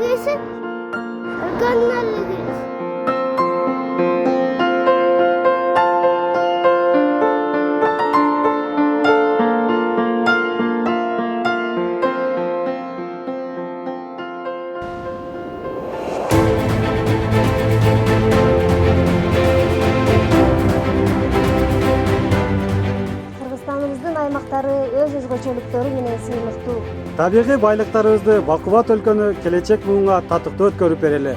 gelsin, organlarla gelsin. Кыргызстаныбыздын аймактары өз өзгөчөлүктөрү менен сыймыктуу. Табигый байлыктарыбызды бакубат өлкөнү келечек буунга татыктуу өткөрүп берели.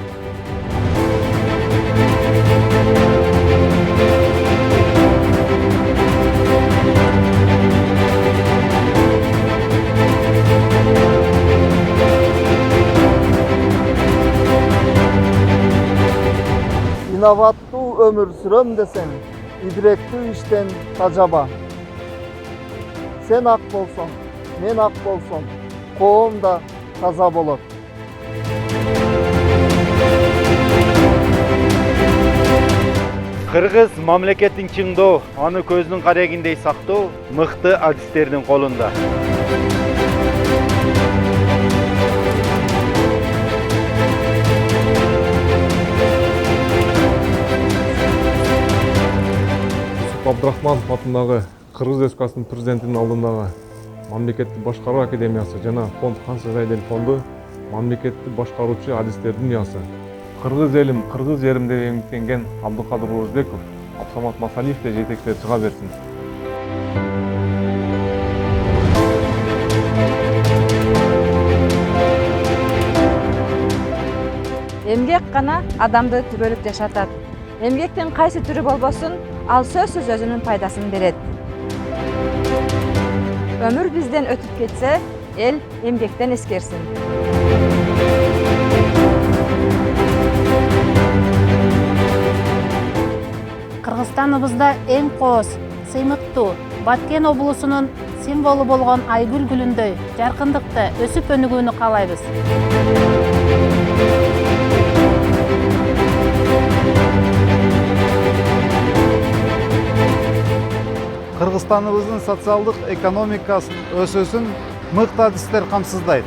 İnnovаттуу өмүр сүрөм десең, идиректүү иштен тажаба. Сен ак болсоң, мен ак болсом, коом да таза болот. Кыргыз мамлекетин чыңдоо, аны көздүн карегиндей сактоо мыкты адистердин колунда. Абдрахманов атындагы Кыргыз Республикасынын президентинин алдындагы мамлекеттик башкаруу академиясы жана фонд Хансызайдел фонду мамлекеттик башкаруучу адистердин уясы. Кыргыз элим, кыргыз жерим деп эмгектенген Абдыкадыр Орузбеков, Абсамат Масалиевди жетектеп чыга берсин. Эмгек гана адамды түбөлүк жашатат. Эмгектин кайсы түрү болбосун, ал сөзсүз өзүнүн пайдасын берет. Өмүр бизден өтүп кетсе, эл эмгектен эскерсин. Кыргызстаныбызда эң кооз, сыймыктуу Баткен облусунун символу болгон Айгүл гүлүндөй жаркындыкта өсүп өнүгүүнү каалайбыз. Кыргызстаныбыздын социалдык экономикасынын өсүүсүн мыкты адистер камсыздайт.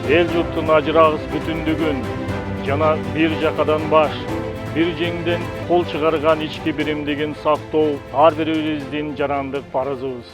Эл журттун ажырагыс бүтүндүгүн жана бир жакадан баш, бир жеңден кол чыгарган ички биримдигин сактоо ар бирибиздин жарандык парызыбыз.